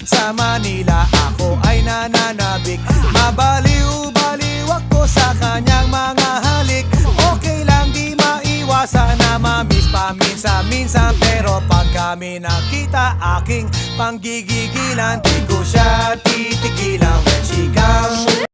Sa Manila ako ay nananabik. Mabaliw-baliw ako sa kanyang mga halik. Okay lang di maiwasan na mamiss paminsan-minsan, pero pag kami nakita aking panggigigilan, di ko siya titigilan when she comes.